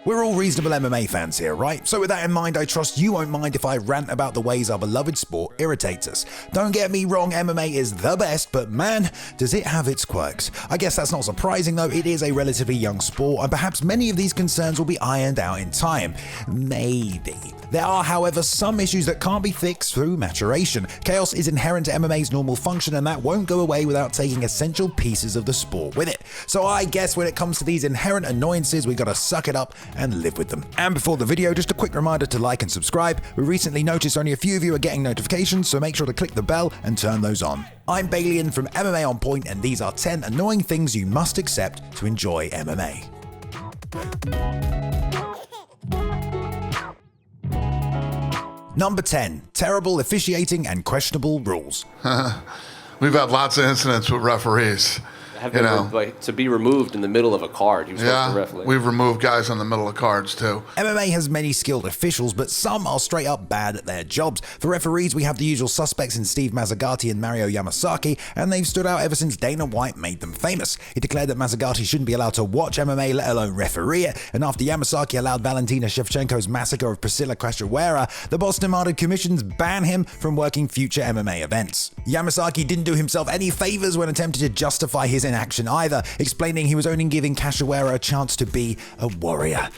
We're all reasonable MMA fans here, right? So with that in mind, I trust you won't mind if I rant about the ways our beloved sport irritates us. Don't get me wrong, MMA is the best, but man, does it have its quirks. I guess that's not surprising though, it is a relatively young sport, and perhaps many of these concerns will be ironed out in time. Maybe. There are, however, some issues that can't be fixed through maturation. Chaos is inherent to MMA's normal function, and that won't go away without taking essential pieces of the sport with it. So I guess when it comes to these inherent annoyances, we gotta suck it up and live with them. And before the video, just a quick reminder to like and subscribe. We recently noticed only a few of you are getting notifications, so make sure to click the bell and turn those on. I'm Balian from MMA On Point, and these are 10 annoying things you must accept to enjoy MMA. Number 10. Terrible officiating and questionable rules. We've had lots of incidents with referees. To be removed in the middle of a card. He was supposed to ref late. We've removed guys in the middle of cards too. MMA has many skilled officials, but some are straight up bad at their jobs. For referees, we have the usual suspects in Steve Mazzagatti and Mario Yamasaki, and they've stood out ever since Dana White made them famous. He declared that Mazzagatti shouldn't be allowed to watch MMA, let alone referee it, and after Yamasaki allowed Valentina Shevchenko's massacre of Priscilla Cachoeira, the boss demanded commissions ban him from working future MMA events. Yamasaki didn't do himself any favors when attempting to justify his inaction either, explaining he was only giving Cachoeira a chance to be a warrior.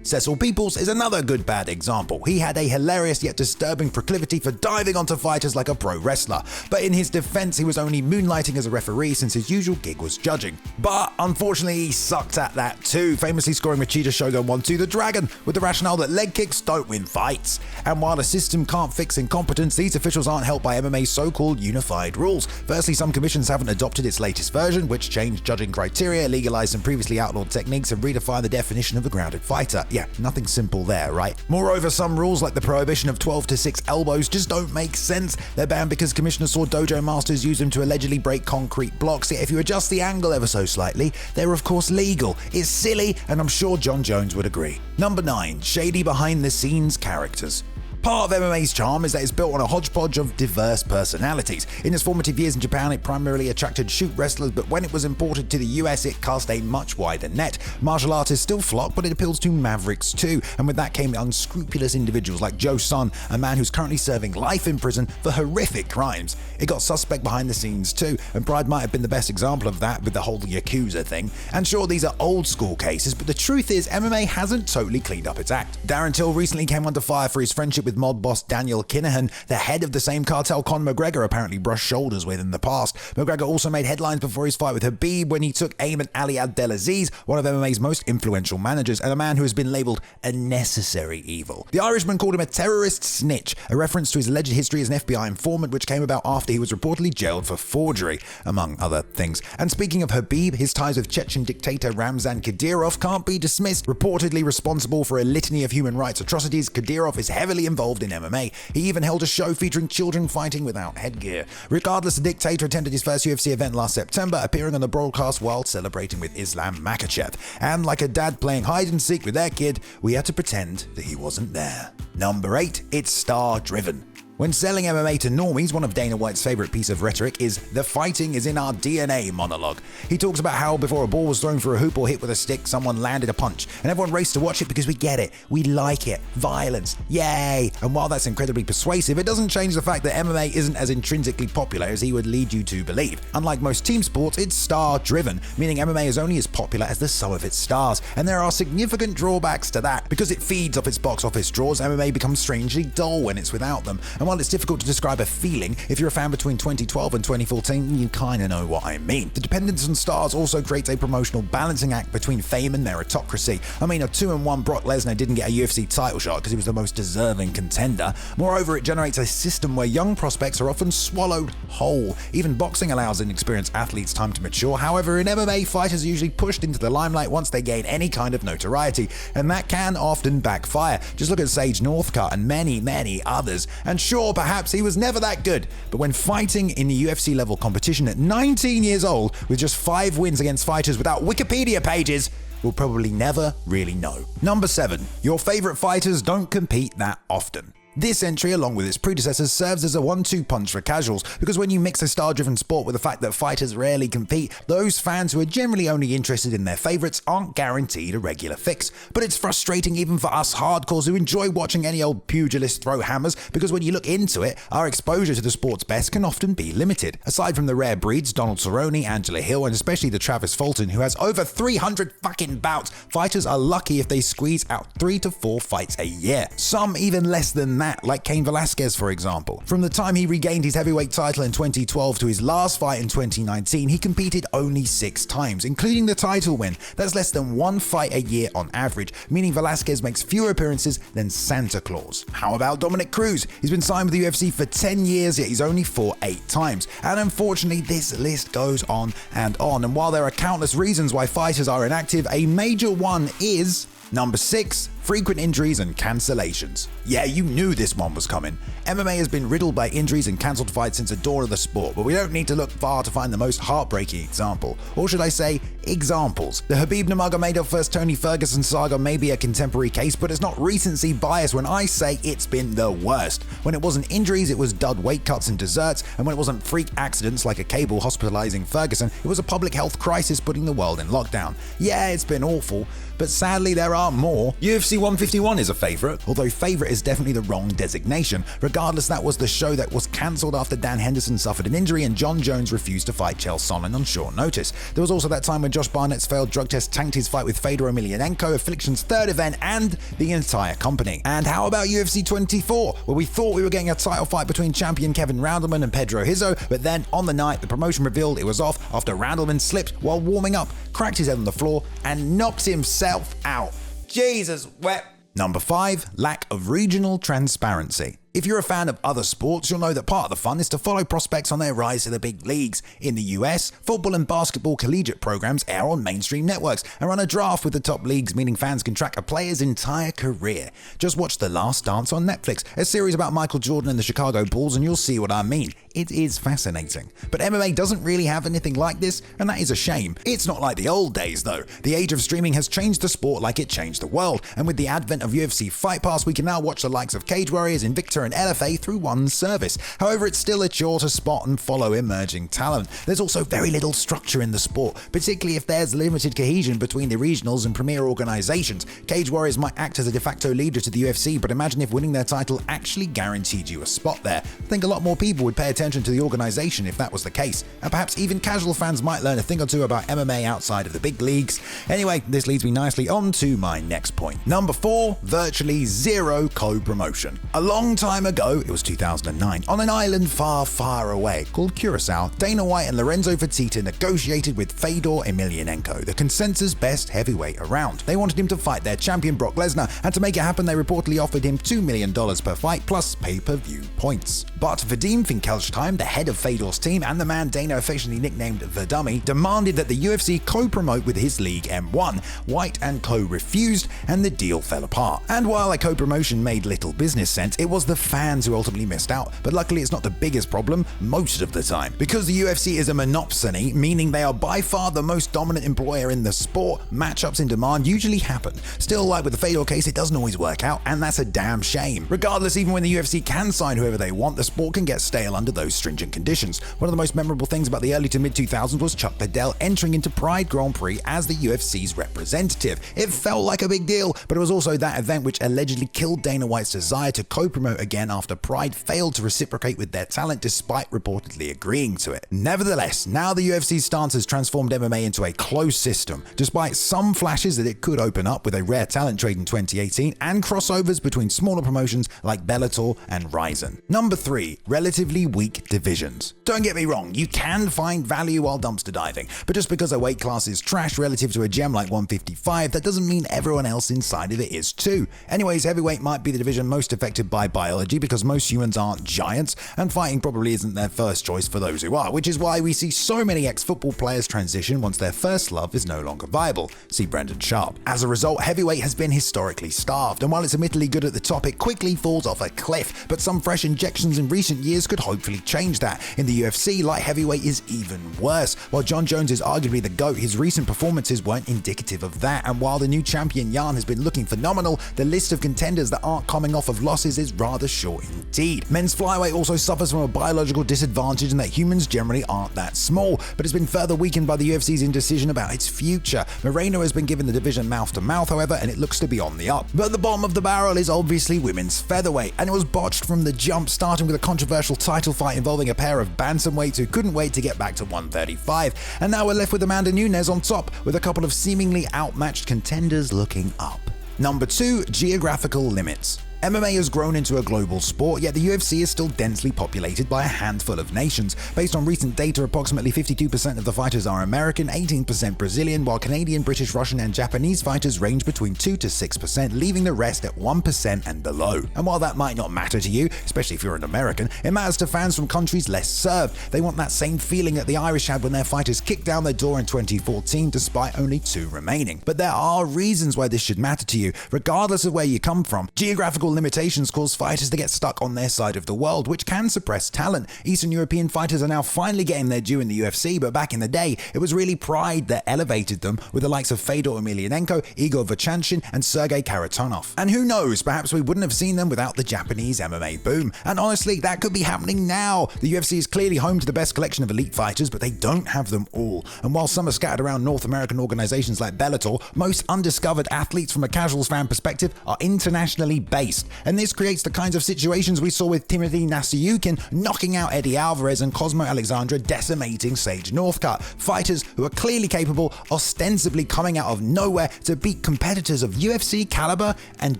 Cecil Peoples is another good bad example. He had a hilarious yet disturbing proclivity for diving onto fighters like a pro wrestler, but in his defense he was only moonlighting as a referee since his usual gig was judging. But unfortunately he sucked at that too, famously scoring Machida Shogun 1-2 the Dragon with the rationale that leg kicks don't win fights. And while the system can't fix incompetence, these officials aren't helped by MMA's so-called unified rules. Firstly, some commissions haven't adopted its latest version, which changed judging criteria, legalized some previously outlawed techniques, and redefined the definition of a grounded fighter. Yeah, nothing simple there, right? Moreover, some rules like the prohibition of 12-6 elbows just don't make sense. They're banned because commissioners saw dojo masters use them to allegedly break concrete blocks, yet if you adjust the angle ever so slightly, they're of course legal. It's silly, and I'm sure John Jones would agree. Number 9. Shady behind-the-scenes characters. Part of MMA's charm is that it's built on a hodgepodge of diverse personalities. In its formative years in Japan, it primarily attracted shoot wrestlers, but when it was imported to the US, it cast a much wider net. Martial artists still flock, but it appeals to mavericks too, and with that came unscrupulous individuals like Joe Sun, a man who's currently serving life in prison for horrific crimes. It got suspect behind the scenes too, and Pride might have been the best example of that with the whole Yakuza thing. And sure, these are old school cases, but the truth is MMA hasn't totally cleaned up its act. Darren Till recently came under fire for his friendship with mob boss Daniel Kinahan, the head of the same cartel Conor McGregor apparently brushed shoulders with in the past. McGregor also made headlines before his fight with Khabib when he took aim at Ali Abdelaziz, one of MMA's most influential managers, and a man who has been labelled a necessary evil. The Irishman called him a terrorist snitch, a reference to his alleged history as an FBI informant, which came about after he was reportedly jailed for forgery, among other things. And speaking of Khabib, his ties with Chechen dictator Ramzan Kadyrov can't be dismissed. Reportedly responsible for a litany of human rights atrocities, Kadyrov is heavily involved in MMA. He even held a show featuring children fighting without headgear. Regardless, the dictator attended his first UFC event last September, appearing on the broadcast while celebrating with Islam Makhachev. And like a dad playing hide and seek with their kid, we had to pretend that he wasn't there. Number 8. It's star-driven. When selling MMA to normies, one of Dana White's favorite piece of rhetoric is "the fighting is in our DNA" monologue. He talks about how before a ball was thrown through a hoop or hit with a stick, someone landed a punch, and everyone raced to watch it because we get it. We like it. Violence. Yay! And while that's incredibly persuasive, it doesn't change the fact that MMA isn't as intrinsically popular as he would lead you to believe. Unlike most team sports, it's star-driven, meaning MMA is only as popular as the sum of its stars, and there are significant drawbacks to that. Because it feeds off its box office draws, MMA becomes strangely dull when it's without them. And while it's difficult to describe a feeling, if you're a fan between 2012 and 2014, you kinda know what I mean. The dependence on stars also creates a promotional balancing act between fame and meritocracy. I mean, a 2-1 Brock Lesnar didn't get a UFC title shot because he was the most deserving contender. Moreover, it generates a system where young prospects are often swallowed whole. Even boxing allows inexperienced athletes time to mature. However, in MMA, fighters are usually pushed into the limelight once they gain any kind of notoriety, and that can often backfire. Just look at Sage Northcutt and many others. And sure, perhaps he was never that good, but when fighting in the UFC level competition at 19 years old with just 5 wins against fighters without Wikipedia pages, we'll probably never really know. Number 7. Your favorite fighters don't compete that often. This entry, along with its predecessors, serves as a 1-2 punch for casuals, because when you mix a star-driven sport with the fact that fighters rarely compete, those fans who are generally only interested in their favorites aren't guaranteed a regular fix. But it's frustrating even for us hardcores who enjoy watching any old pugilist throw hammers, because when you look into it, our exposure to the sport's best can often be limited. Aside from the rare breeds, Donald Cerrone, Angela Hill, and especially the Travis Fulton, who has over 300 fucking bouts, fighters are lucky if they squeeze out 3 to 4 fights a year. Some even less than that, like Cain Velasquez for example. From the time he regained his heavyweight title in 2012 to his last fight in 2019, he competed only 6 times, including the title win. That's less than 1 fight a year on average, meaning Velasquez makes fewer appearances than Santa Claus. How about Dominic Cruz? He's been signed with the UFC for 10 years, yet he's only fought 8 times. And unfortunately, this list goes on. And while there are countless reasons why fighters are inactive, a major one is number 6, frequent injuries and cancellations. Yeah, you knew this one was coming. MMA has been riddled by injuries and cancelled fights since the dawn of the sport, but we don't need to look far to find the most heartbreaking example. Or should I say, examples. The Khabib Nurmagomedov vs Tony Ferguson saga may be a contemporary case, but it's not recency bias when I say it's been the worst. When it wasn't injuries, it was dud weight cuts and desserts, and when it wasn't freak accidents like a cable hospitalizing Ferguson, it was a public health crisis putting the world in lockdown. Yeah, it's been awful, but sadly there are more. UFC 151 is a favourite, although favourite is definitely the wrong designation. Regardless, that was the show that was cancelled after Dan Henderson suffered an injury and John Jones refused to fight Chael Sonnen on short notice. There was also that time when Josh Barnett's failed drug test tanked his fight with Fedor Emelianenko, Affliction's 3rd event, and the entire company. And how about UFC 24, where we thought we were getting a title fight between champion Kevin Randleman and Pedro Hizzo, but then on the night, the promotion revealed it was off after Randleman slipped while warming up, cracked his head on the floor, and knocked himself out. Jesus wept. Number 5, lack of regional transparency. If you're a fan of other sports, you'll know that part of the fun is to follow prospects on their rise to the big leagues. In the US, football and basketball collegiate programs air on mainstream networks and run a draft with the top leagues, meaning fans can track a player's entire career. Just watch The Last Dance on Netflix, a series about Michael Jordan and the Chicago Bulls, and you'll see what I mean. It is fascinating. But MMA doesn't really have anything like this, and that is a shame. It's not like the old days though. The age of streaming has changed the sport like it changed the world, and with the advent of UFC Fight Pass, we can now watch the likes of Cage Warriors, Invicta, and LFA through one service. However, it's still a chore to spot and follow emerging talent. There's also very little structure in the sport, particularly if there's limited cohesion between the regionals and premier organizations. Cage Warriors might act as a de facto leader to the UFC, but imagine if winning their title actually guaranteed you a spot there. I think a lot more people would pay attention to the organization if that was the case, and perhaps even casual fans might learn a thing or two about MMA outside of the big leagues. Anyway, this leads me nicely on to my next point. Number 4, virtually zero co-promotion. A long time ago, it was 2009, on an island far, far away called Curacao, Dana White and Lorenzo Fertitta negotiated with Fedor Emelianenko, the consensus best heavyweight around. They wanted him to fight their champion Brock Lesnar, and to make it happen they reportedly offered him $2 million per fight plus pay-per-view points. But Vadim Finkelstein, the head of Fedor's team and the man Dana affectionately nicknamed The Dummy, demanded that the UFC co-promote with his league M1. White and co refused, and the deal fell apart. And while a co-promotion made little business sense, it was the fans who ultimately missed out. But luckily it's not the biggest problem most of the time. Because the UFC is a monopsony, meaning they are by far the most dominant employer in the sport, matchups in demand usually happen. Still, like with the Fedor case, it doesn't always work out, and that's a damn shame. Regardless, even when the UFC can sign whoever they want, the sport can get stale under those stringent conditions. One of the most memorable things about the early to mid-2000s was Chuck Liddell entering into Pride Grand Prix as the UFC's representative. It felt like a big deal, but it was also that event which allegedly killed Dana White's desire to co-promote again after Pride failed to reciprocate with their talent despite reportedly agreeing to it. Nevertheless, now the UFC's stance has transformed MMA into a closed system, despite some flashes that it could open up with a rare talent trade in 2018 and crossovers between smaller promotions like Bellator and Ryzen. Number 3, relatively weak divisions. Don't get me wrong, you can find value while dumpster diving, but just because a weight class is trash relative to a gem like 155, that doesn't mean everyone else inside of it is too. Anyways, heavyweight might be the division most affected by biology because most humans aren't giants, and fighting probably isn't their first choice for those who are, which is why we see so many ex-football players transition once their first love is no longer viable. See Brendan Sharp. As a result, heavyweight has been historically starved, and while it's admittedly good at the top, it quickly falls off a cliff, but some fresh injections in recent years could hopefully change that. In the UFC, light heavyweight is even worse. While John Jones is arguably the GOAT, his recent performances weren't indicative of that, and while the new champion Jan has been looking phenomenal, the list of contenders that aren't coming off of losses is rather rather short indeed. Men's flyweight also suffers from a biological disadvantage in that humans generally aren't that small, but has been further weakened by the UFC's indecision about its future. Moreno has been given the division mouth to mouth, however, and it looks to be on the up. But the bottom of the barrel is obviously women's featherweight, and it was botched from the jump, starting with a controversial title fight involving a pair of bantamweights who couldn't wait to get back to 135. And now we're left with Amanda Nunes on top, with a couple of seemingly outmatched contenders looking up. Number 2, geographical limits. MMA has grown into a global sport, yet the UFC is still densely populated by a handful of nations. Based on recent data, approximately 52% of the fighters are American, 18% Brazilian, while Canadian, British, Russian, and Japanese fighters range between 2 to 6%, leaving the rest at 1% and below. And while that might not matter to you, especially if you're an American, it matters to fans from countries less served. They want that same feeling that the Irish had when their fighters kicked down their door in 2014 despite only 2 remaining. But there are reasons why this should matter to you, regardless of where you come from. Geographical limitations cause fighters to get stuck on their side of the world, which can suppress talent. Eastern European fighters are now finally getting their due in the UFC, but back in the day, it was really pride that elevated them, with the likes of Fedor Emelianenko, Igor Vachanchin, and Sergei Karatonov. And who knows, perhaps we wouldn't have seen them without the Japanese MMA boom. And honestly, that could be happening now. The UFC is clearly home to the best collection of elite fighters, but they don't have them all. And while some are scattered around North American organizations like Bellator, most undiscovered athletes from a casual fan perspective are internationally based. And this creates the kinds of situations we saw with Timothy Nasiukin knocking out Eddie Alvarez and Cosmo Alexandra decimating Sage Northcutt. Fighters who are clearly capable, ostensibly coming out of nowhere to beat competitors of UFC caliber, and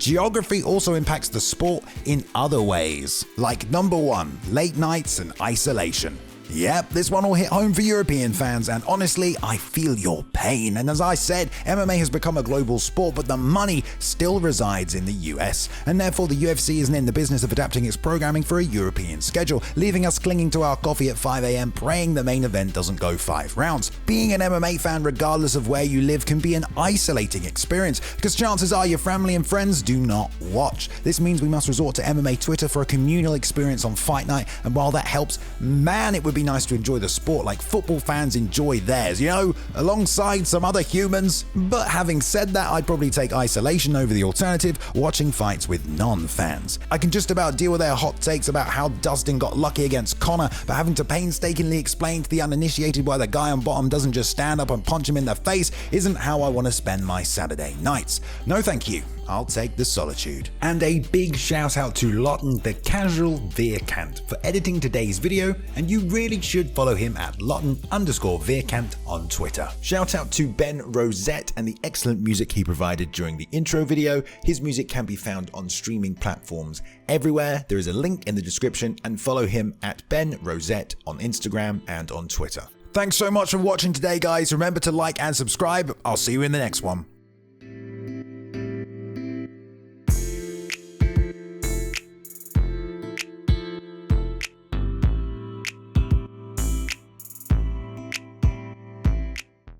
geography also impacts the sport in other ways. Like number 1, late nights and isolation. Yep, this one will hit home for European fans, and honestly, I feel your pain. And as I said, MMA has become a global sport, but the money still resides in the US, and therefore the UFC isn't in the business of adapting its programming for a European schedule, leaving us clinging to our coffee at 5 a.m. praying the main event doesn't go 5 rounds. Being an MMA fan, regardless of where you live, can be an isolating experience, because chances are your family and friends do not watch. This means we must resort to MMA Twitter for a communal experience on fight night, and while that helps, man, it would be nice to enjoy the sport like football fans enjoy theirs, alongside some other humans. But having said that, I'd probably take isolation over the alternative, watching fights with non-fans. I can just about deal with their hot takes about how Dustin got lucky against Conor, but having to painstakingly explain to the uninitiated why the guy on bottom doesn't just stand up and punch him in the face isn't how I want to spend my Saturday nights. No thank you. I'll take the solitude. And a big shout out to Lotten the Casual Veerkant for editing today's video, and you really should follow him at Lotten_Veerkant on Twitter. Shout out to Ben Rosette and the excellent music he provided during the intro video. His music can be found on streaming platforms everywhere. There is a link in the description, and follow him at Ben Rosette on Instagram and on Twitter. Thanks so much for watching today, guys. Remember to like and subscribe. I'll see you in the next one.